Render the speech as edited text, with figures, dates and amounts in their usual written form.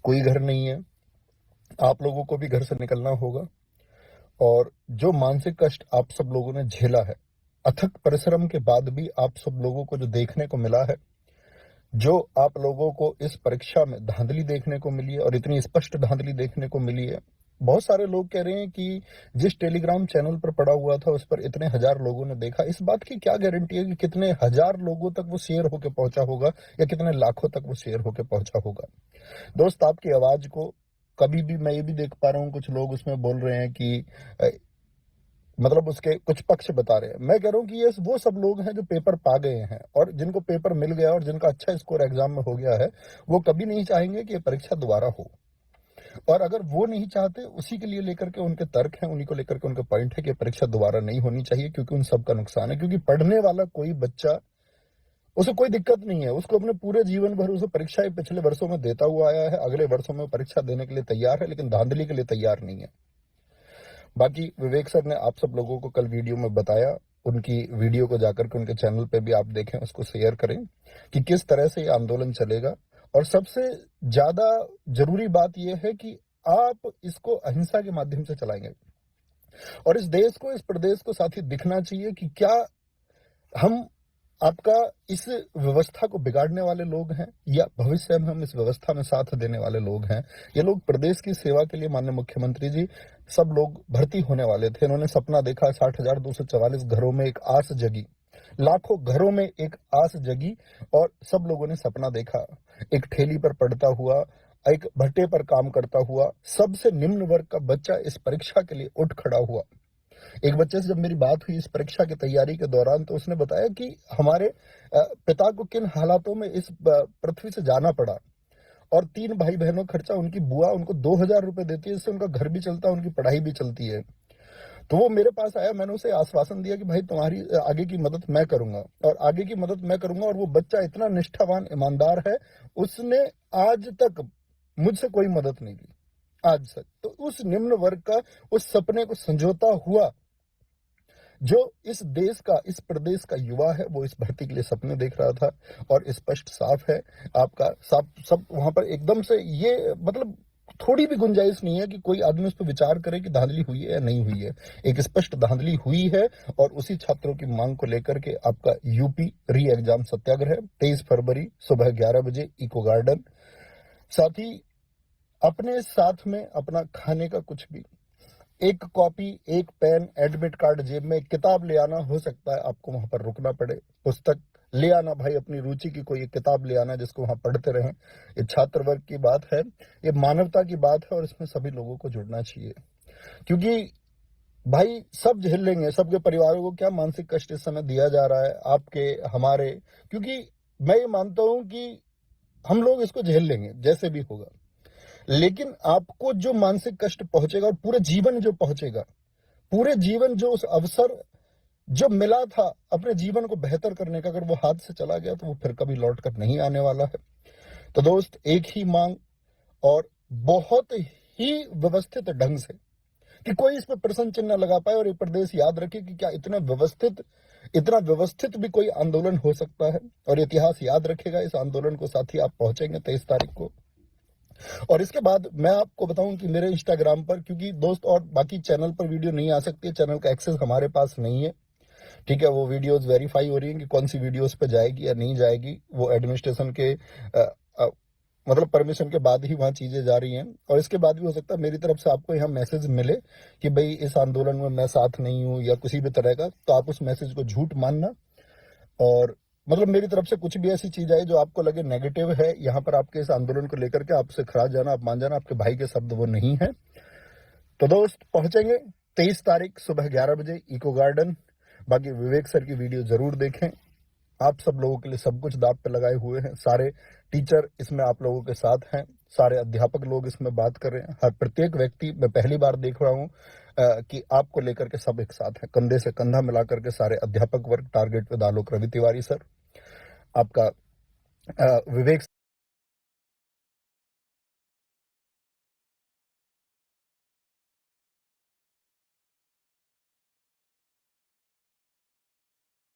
कोई घर नहीं है, आप लोगों को भी घर से निकलना होगा। और जो मानसिक कष्ट आप सब लोगों ने झेला है, अथक परिश्रम के बाद भी आप सब लोगों को जो देखने को मिला है, जो आप लोगों को इस परीक्षा में धांधली देखने को मिली है और इतनी स्पष्ट धांधली देखने को मिली है। बहुत सारे लोग कह रहे हैं कि जिस टेलीग्राम चैनल पर पड़ा हुआ था उस पर इतने हजार लोगों ने देखा। इस बात की क्या गारंटी है कि कितने हजार लोगों तक वो शेयर होकर पहुंचा होगा या कितने लाखों तक वो शेयर होकर पहुंचा होगा। दोस्त, आपकी आवाज को कभी भी मैं ये भी देख पा रहा हूँ, कुछ लोग उसमें बोल रहे हैं कि मतलब उसके कुछ पक्ष बता रहे हैं। मैं कह रहा हूं कि ये वो सब लोग हैं जो पेपर पा गए हैं और जिनको पेपर मिल गया और जिनका अच्छा स्कोर एग्जाम में हो गया है, वो कभी नहीं चाहेंगे कि ये परीक्षा दोबारा हो। और अगर वो नहीं चाहते, उसी के लिए लेकर के उनके तर्क हैं, उन्हीं को लेकर के उनका पॉइंट है कि परीक्षा दोबारा नहीं होनी चाहिए, क्योंकि उन सबका नुकसान है। क्योंकि पढ़ने वाला कोई बच्चा, उसे कोई दिक्कत नहीं है, उसको अपने पूरे जीवन भर उसे परीक्षाएं पिछले वर्षों में देता हुआ आया है, अगले वर्षों में परीक्षा देने के लिए तैयार है, लेकिन धांधली के लिए तैयार नहीं है। बाकी विवेक सर ने आप सब लोगों को कल वीडियो में बताया, उनकी वीडियो को जाकर के उनके चैनल पे भी आप देखें, उसको शेयर करें कि किस तरह से ये आंदोलन चलेगा। और सबसे ज्यादा जरूरी बात यह है कि आप इसको अहिंसा के माध्यम से चलाएंगे और इस देश को, इस प्रदेश को साथ ही दिखना चाहिए कि क्या हम आपका इस व्यवस्था को बिगाड़ने वाले लोग हैं या भविष्य में हम इस व्यवस्था में साथ देने वाले लोग हैं। ये लोग प्रदेश की सेवा के लिए, माननीय मुख्यमंत्री जी, सब लोग भर्ती होने वाले थे। इन्होंने सपना देखा, 60,244 घरों में एक आस जगी, लाखों घरों में एक आस जगी और सब लोगों ने सपना देखा, एक ठेली पर पड़ता हुआ, एक भट्टे पर काम करता हुआ, सबसे निम्न वर्ग का बच्चा इस परीक्षा के लिए उठ खड़ा हुआ। एक बच्चे से जब मेरी बात हुई इस परीक्षा की तैयारी के दौरान, तो उसने बताया कि हमारे पिता को किन हालातों में इस पृथ्वी से जाना पड़ा और 3 भाई बहनों खर्चा, उनकी बुआ उनको 2,000 रुपए देती है, इससे उनका घर भी चलता है, उनकी पढ़ाई भी चलती है। तो वो मेरे पास आया, मैंने उसे आश्वासन दिया कि भाई तुम्हारी आगे की मदद मैं करूंगा और आगे की मदद मैं करूंगा। और वो बच्चा इतना निष्ठावान, ईमानदार है, उसने आज तक मुझसे कोई मदद नहीं ली, आज तक। तो उस निम्न वर्ग का उस सपने को संजोता हुआ जो इस देश का, इस प्रदेश का युवा है, वो इस भर्ती के लिए सपने देख रहा था। और स्पष्ट साफ है आपका, सब वहां पर एकदम से, ये मतलब थोड़ी भी गुंजाइश नहीं है कि कोई आदमी उस पर विचार करे कि धांधली हुई है या नहीं हुई है। एक स्पष्ट धांधली हुई है और उसी छात्रों की मांग को लेकर के आपका यूपी री एग्जाम सत्याग्रह 23 फरवरी सुबह 11 बजे इको गार्डन। साथ ही अपने साथ में अपना खाने का कुछ भी, एक कॉपी, एक पेन, एडमिट कार्ड जेब में, किताब ले आना। हो सकता है आपको वहां पर रुकना पड़े, पुस्तक ले आना भाई, अपनी रुचि की कोई एक किताब ले आना जिसको वहां पढ़ते रहें। ये छात्र वर्ग की बात है, ये मानवता की बात है और इसमें सभी लोगों को जुड़ना चाहिए। क्योंकि भाई सब झेल लेंगे, सबके परिवारों को क्या मानसिक कष्ट इस समय दिया जा रहा है, आपके, हमारे। क्योंकि मैं ये मानता हूं कि हम लोग इसको झेल लेंगे जैसे भी होगा, लेकिन आपको जो मानसिक कष्ट पहुंचेगा और पूरे जीवन जो पहुंचेगा, पूरे जीवन जो उस अवसर जो मिला था अपने जीवन को बेहतर करने का, अगर वो हाथ से चला गया तो वो फिर कभी लौट कर नहीं आने वाला है। तो दोस्त, एक ही मांग और बहुत ही व्यवस्थित ढंग से, कि कोई इस पर प्रश्न चिन्ह लगा पाए और ये प्रदेश याद रखे कि क्या इतना व्यवस्थित भी कोई आंदोलन हो सकता है। और इतिहास याद रखेगा इस आंदोलन को। साथ ही आप पहुंचेंगे 23 तारीख को। और इसके बाद मैं आपको बताऊं कि मेरे इंस्टाग्राम पर, क्योंकि दोस्त और बाकी चैनल पर वीडियो नहीं आ सकती है, चैनल का एक्सेस हमारे पास नहीं है, ठीक है। वो वीडियोस वेरीफाई हो रही हैं कि कौन सी वीडियोस पे जाएगी या नहीं जाएगी, वो एडमिनिस्ट्रेशन के मतलब परमिशन के बाद ही वहां चीजें जा रही हैं। और इसके बाद भी हो सकता है मेरी तरफ से आपको यहाँ मैसेज मिले कि भाई इस आंदोलन में मैं साथ नहीं हूँ या किसी भी तरह का, तो आप उस मैसेज को झूठ मानना। और मतलब मेरी तरफ से कुछ भी ऐसी चीज आई जो आपको लगे नेगेटिव है यहाँ पर आपके इस आंदोलन को लेकर के, आपसे खराज जाना, आप मान जाना, आपके भाई के शब्द वो नहीं है। तो दोस्त, पहुंचेंगे 23 तारीख सुबह 11 बजे इको गार्डन। बाकी विवेक सर की वीडियो जरूर देखें। आप सब लोगों के लिए सब कुछ दांव पे लगाए हुए हैं, सारे टीचर इसमें आप लोगों के साथ हैं, सारे अध्यापक लोग इसमें बात कर रहे हैं, हर प्रत्येक व्यक्ति, मैं पहली बार देख रहा हूं कि आपको लेकर के सब एक साथ है, कंधे से कंधा मिलाकर के सारे अध्यापक वर्ग। Target with Alok Ravi Tiwari sir, आपका विवेक